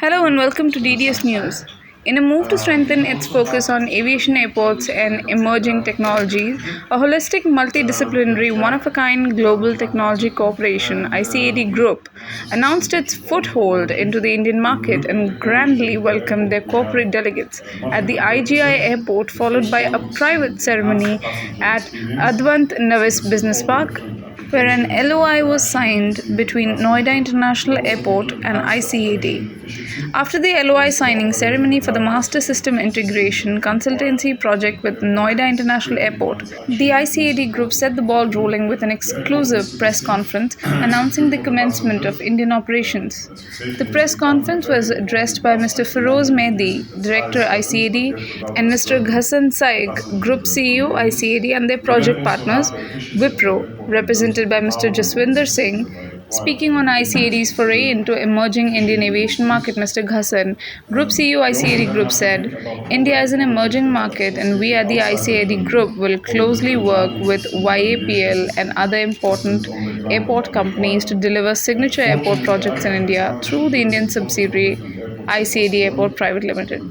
Hello and welcome to DDS News. In a move to strengthen its focus on aviation airports and emerging technologies, a holistic, multidisciplinary, one of a kind global technology corporation, ICAD Group, announced its foothold into the Indian market and grandly welcomed their corporate delegates at the IGI airport, followed by a private ceremony at Advant Navis Business Park, where an LOI was signed between Noida International Airport and ICAD. After the LOI signing ceremony for the Master System Integration Consultancy project with Noida International Airport, the ICAD Group set the ball rolling with an exclusive press conference announcing the commencement of Indian operations. The press conference was addressed by Mr. Feroz Mehdi, Director ICAD, and Mr. Ghassan Saik, Group CEO ICAD, and their project partners, Wipro, represented by Mr. Jaswinder Singh. Speaking on ICAD's foray into emerging Indian aviation market, Mr. Ghassan, Group CEO ICAD Group said, India is an emerging market and we at the ICAD Group will closely work with YAPL and other important airport companies to deliver signature airport projects in India through the Indian subsidiary ICAD Airport Private Limited.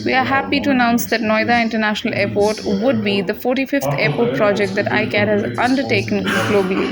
We are happy to announce that Noida International Airport would be the 45th airport project that ICAD has undertaken globally.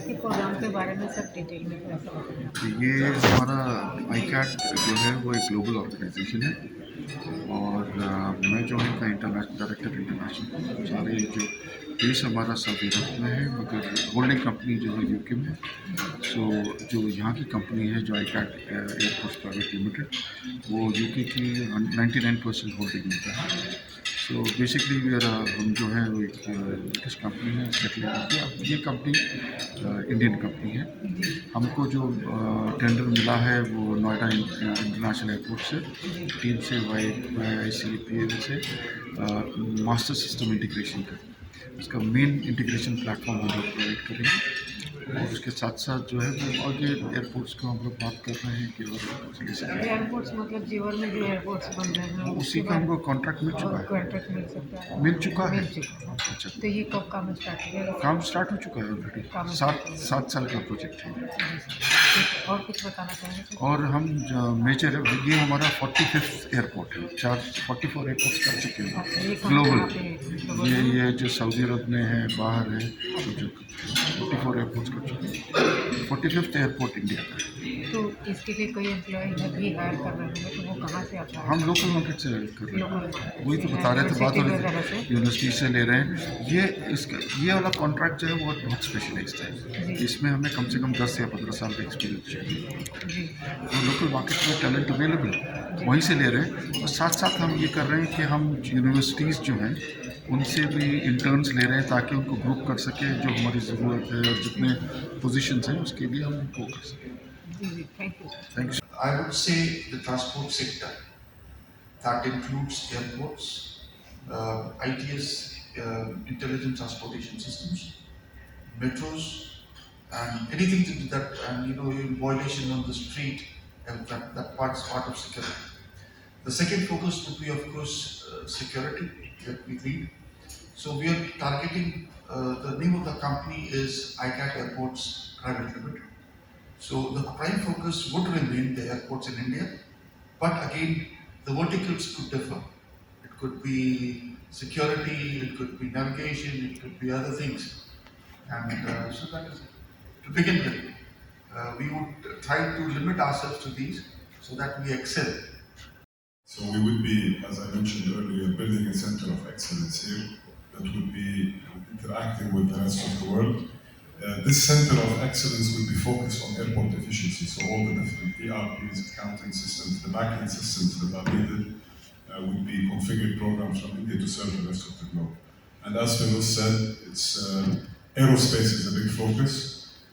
इसके programme के बारे में सब detail में थोड़ा सा बताना। ये हमारा आईकैट जो है वो एक ग्लोबल ऑर्गेनाइजेशन है और मैं जो इनका इंटरनेशनल डायरेक्टर इंटरनेशनल सारे जो देश हमारा सब यूरोप में है मगर होल्डिंग कंपनी जो है यूके में। सो जो यहाँ की कंपनी है जो आईकैट एयरपोर्ट्स प्राइवेट लिमिटेड वो यूके की 99% होल्डिंग में है। सो बेसिकली हम जो है वो एक ब्रिटिश कंपनी है सेटल करके अब ये कंपनी इंडियन कंपनी है। हमको जो टेंडर मिला है वो नोएडा इंटरनेशनल एयरपोर्ट से टीम से वाई आई सी पी एल से मास्टर सिस्टम इंटीग्रेशन का उसका मेन इंटीग्रेशन प्लेटफॉर्म हम लोग प्रोवाइड करेंगे और उसके साथ साथ जो है वो आगे एयरपोर्ट्स को हम लोग बात कर रहे हैं कि और ले सकें। एयरपोर्ट्स मतलब जीवर में जो एयरपोर्ट्स बन रहे हैं वो उसके उसी का बाद हमको कॉन्ट्रैक्ट मिल चुका है। कॉन्ट्रैक्ट मिल सकता है। मिल चुका है। मिल चुका है। अच्छा, तो ये कब काम स्टार्ट हो काम स्टार्ट हो चुका है ऑलरेडी। काम सात स्टार्ट हो गया। 7 साल का प्रोजेक्ट है। जी सर। ठीक है, और कुछ बताना चाहेंगे सर? और हम मेजर ये हमारा 45th एयरपोर्ट है। 44 एयरपोर्ट्स कर चुके हैं अच्छा, ये कहाँ ग्लोबल। कहाँ पे global ये में? ये जो सऊदी अरब में है, बाहर है, तो जो 44 एयरपोर्ट्स कर चुके हैं। 45th एयरपोर्ट इंडिया का है। तो इसके लिए कोई एम्प्लॉय भी हायर कर रहे होंगे, तो वो कहाँ से आता है? हम लोकल मार्केट से कर रहे लोकल हैं। वही तो बता रहे थे, बात हो रही थी यूनिवर्सिटी से ले रहे हैं। ये वाला कॉन्ट्रैक्ट जो है वो बहुत स्पेशलाइज्ड है। जी। इसमें हमें कम से कम 10 या 15 साल का एक्सपीरियंस चाहिए। जी। तो लोकल मार्केट में टैलेंट अवेलेबल है, वहीं से ले रहे हैं। और साथ साथ हम ये कर रहे हैं कि हम यूनिवर्सिटीज़ जो हैं उनसे भी इंटर्न्स ले रहे हैं ताकि उनको ग्रुप कर सकें, जो हमारी ज़रूरत है और जितने पोजीशंस हैं उसके लिए हम वो कर सकें। जी जी, thank you. Thank you. I would say the transport sector that includes airports, ITS, intelligent transportation systems, metros, and anything to do that, and in violation on the street, and that part is part of security. The second focus would be, of course, security that we lead. So we are targeting. The name of the company is ICAT Airports Private Limited. So the prime focus would remain the airports in India, but again, the verticals could differ. It could be security, it could be navigation, it could be other things. And so that is it. To begin with, we would try to limit ourselves to these so that we excel. So we would be, as I mentioned earlier, building a center of excellence here that would be interacting with the rest of the world. This center of excellence would be focused on airport efficiency, so all the different ERPs, accounting systems, the backend systems that are needed would be configured programs from India to serve the rest of the globe. And as Feroz said, aerospace is a big focus.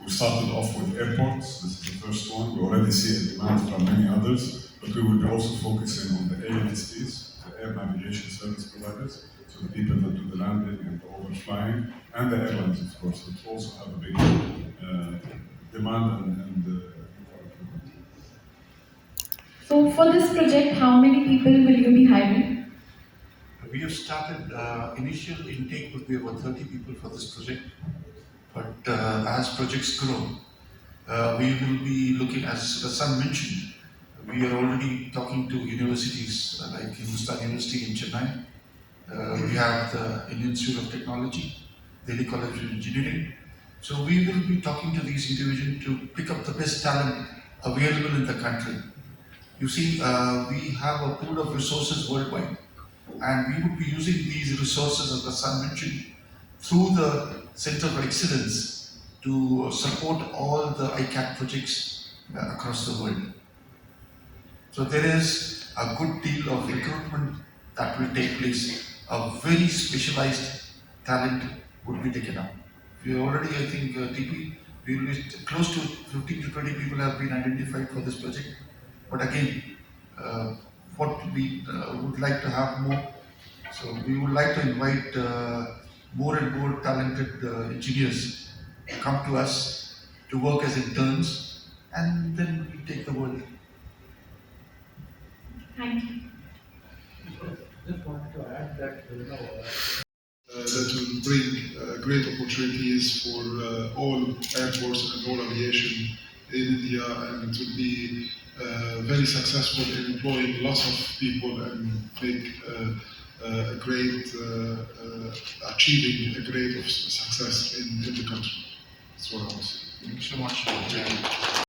We started off with airports. This is the first one. We already see a demand from many others, but we will be also focusing on the ANSPs, the air navigation service providers, so the people that do the landing and the overflying, and the airlines, of course, which also have a big demand and requirement. So for this project, how many people will you be hiring? We have started, initial intake would be about 30 people for this project, but as projects grow, we will be looking, as Hassan mentioned, we are already talking to universities like Hindustan University in Chennai. We have the Indian Institute of Technology, Delhi College of Engineering. So we will be talking to these individuals to pick up the best talent available in the country. You see, we have a pool of resources worldwide, and we would be using these resources, as Hassan mentioned, through the Center of Excellence to support all the ICAT projects across the world. So there is a good deal of recruitment that will take place. A very specialized talent would be taken up. We already, I think, TP, we will be close to 15 to 20 people have been identified for this project. But again, what we would like to have more. So we would like to invite more and more talented engineers to come to us to work as interns, and then we take the world. Thank you. Just wanted to add that, That will bring great opportunities for all airports and all aviation in India, and it will be very successful in employing lots of people and make a great achieving a great of success in the country. That's what I was saying. Thank you so much.